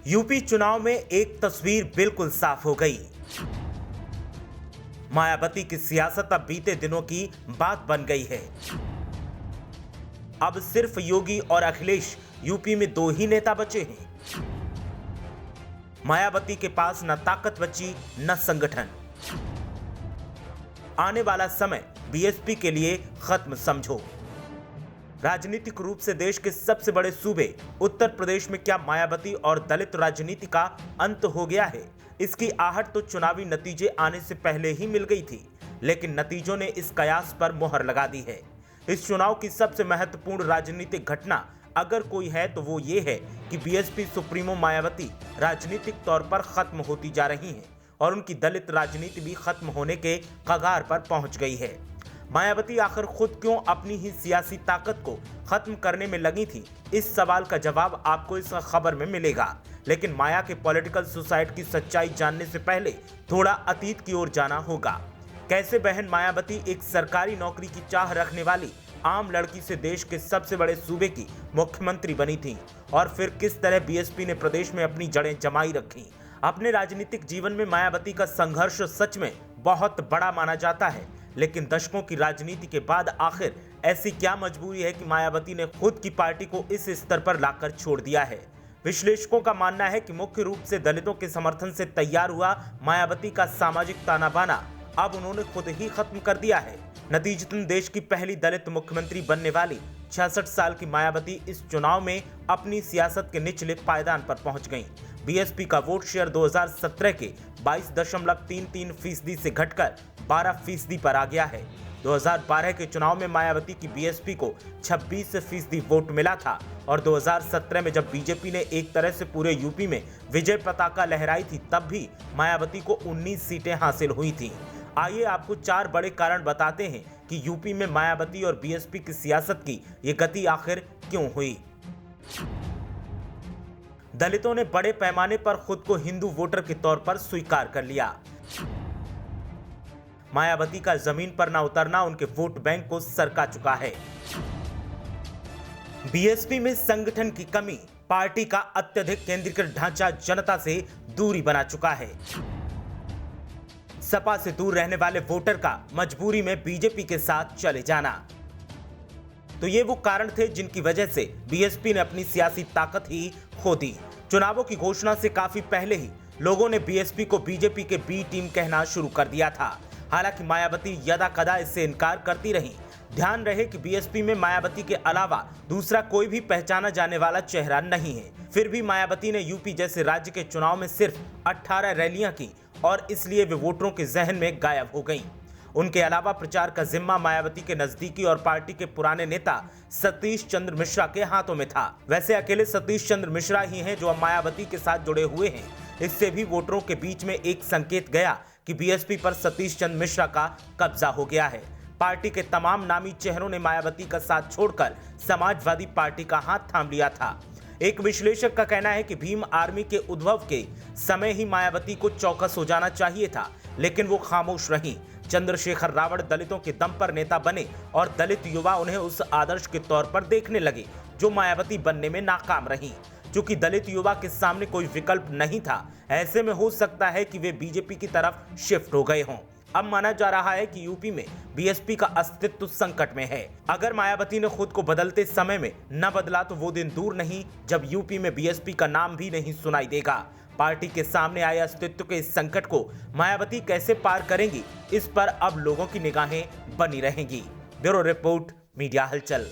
UP चुनाव में एक तस्वीर बिल्कुल साफ हो गई। मायावती की सियासत अब बीते दिनों की बात बन गई है। अब सिर्फ योगी और अखिलेश यूपी में दो ही नेता बचे हैं। मायावती के पास न ताकत बची न संगठन। आने वाला समय बीएसपी के लिए खत्म समझो। राजनीतिक रूप से देश के सबसे बड़े सूबे उत्तर प्रदेश में क्या मायावती और दलित राजनीति का अंत हो गया है? इसकी आहट तो चुनावी नतीजे आने से पहले ही मिल गई थी, लेकिन नतीजों ने इस कयास पर मोहर लगा दी है। इस चुनाव की सबसे महत्वपूर्ण राजनीतिक घटना अगर कोई है तो वो ये है कि बीएसपी सुप्रीमो मायावती राजनीतिक तौर पर खत्म होती जा रही हैं और उनकी दलित राजनीति भी खत्म होने के कगार पर पहुंच गई है। मायावती आखिर खुद क्यों अपनी ही सियासी ताकत को खत्म करने में लगी थी? इस सवाल का जवाब आपको इस खबर में मिलेगा। लेकिन माया के पॉलिटिकल सुसाइड की सच्चाई जानने से पहले थोड़ा अतीत की ओर जाना होगा। कैसे बहन मायावती एक सरकारी नौकरी की चाह रखने वाली आम लड़की से देश के सबसे बड़े सूबे की मुख्यमंत्री बनी थी और फिर किस तरह बीएसपी ने प्रदेश में अपनी जड़ें जमाई रखी। अपने राजनीतिक जीवन में मायावती का संघर्ष सच में बहुत बड़ा माना जाता है, लेकिन दशकों की राजनीति के बाद आखिर ऐसी क्या मजबूरी है कि मायावती ने खुद की पार्टी को इस स्तर पर लाकर छोड़ दिया है? विश्लेषकों का मानना है कि मुख्य रूप से दलितों के समर्थन से तैयार हुआ मायावती का सामाजिक ताना बाना अब उन्होंने खुद ही खत्म कर दिया है। नतीजतन देश की पहली दलित मुख्यमंत्री बनने वाली 66 साल की मायावती इस चुनाव में अपनी सियासत के निचले पायदान पर पहुंच गईं। बीएसपी का वोट शेयर 2017 के 22.33% से घटकर 12% पर आ गया है। 2012 के चुनाव में मायावती की बीएसपी को 26% वोट मिला था और 2017 में जब बीजेपी ने एक तरह से पूरे यूपी में विजय पताका लहराई थी, तब भी मायावती को 19 सीटें हासिल हुई थीं। आइए आपको 4 बड़े कारण बताते हैं कि यूपी में मायावती और बीएसपी की सियासत की ये गति आखिर क्यों हुई। दलितों ने बड़े पैमाने पर खुद को हिंदू वोटर के तौर पर स्वीकार कर लिया। मायावती का जमीन पर न उतरना उनके वोट बैंक को सरका चुका है। बीएसपी में संगठन की कमी, पार्टी का अत्यधिक केंद्रीकृत ढांचा जनता से दूरी बना चुका है। सपा से दूर रहने वाले वोटर का मजबूरी में बीजेपी के साथ चले जाना। तो ये वो कारण थे जिनकी वजह से बीएसपी ने अपनी सियासी ताकत ही खो दी। चुनावों की घोषणा से काफी पहले ही लोगों ने बीएसपी को बीजेपी के बी टीम कहना शुरू कर दिया था। हालांकि मायावती यदा कदा इससे इनकार करती रही। ध्यान रहे कि बीएसपी में मायावती के अलावा दूसरा कोई भी पहचाना जाने वाला चेहरा नहीं है। फिर भी मायावती ने यूपी जैसे राज्य के चुनाव में सिर्फ 18 रैलियां की और इसलिए वे वोटरों के जहन में गायब हो गईं। उनके अलावा प्रचार का जिम्मा मायावती के नजदीकी और पार्टी के पुराने नेता सतीश चंद्र मिश्रा के हाथों में था। वैसे अकेले सतीश चंद्र मिश्रा ही हैं जो अब मायावती के साथ जुड़े हुए हैं। इससे भी वोटरों के बीच में एक संकेत गया कि बीएसपी पर सतीश चंद्र मिश्रा का कब्जा हो गया है। पार्टी के तमाम नामी चेहरों ने मायावती का साथ छोड़कर समाजवादी पार्टी का हाथ थाम लिया था। एक विश्लेषक का कहना है कि भीम आर्मी के उद्भव के समय ही मायावती को चौकस हो जाना चाहिए था, लेकिन वो खामोश रहीं। चंद्रशेखर रावण दलितों के दम पर नेता बने और दलित युवा उन्हें उस आदर्श के तौर पर देखने लगे जो मायावती बनने में नाकाम रहीं। चूंकि दलित युवा के सामने कोई विकल्प नहीं था, ऐसे में हो सकता है कि वे बीजेपी की तरफ शिफ्ट हो गए हों। अब माना जा रहा है कि यूपी में बीएसपी का अस्तित्व संकट में है। अगर मायावती ने खुद को बदलते समय में न बदला तो वो दिन दूर नहीं जब यूपी में बीएसपी का नाम भी नहीं सुनाई देगा। पार्टी के सामने आए अस्तित्व के इस संकट को मायावती कैसे पार करेंगी, इस पर अब लोगों की निगाहें बनी रहेंगी। ब्यूरो रिपोर्ट, मीडिया हलचल।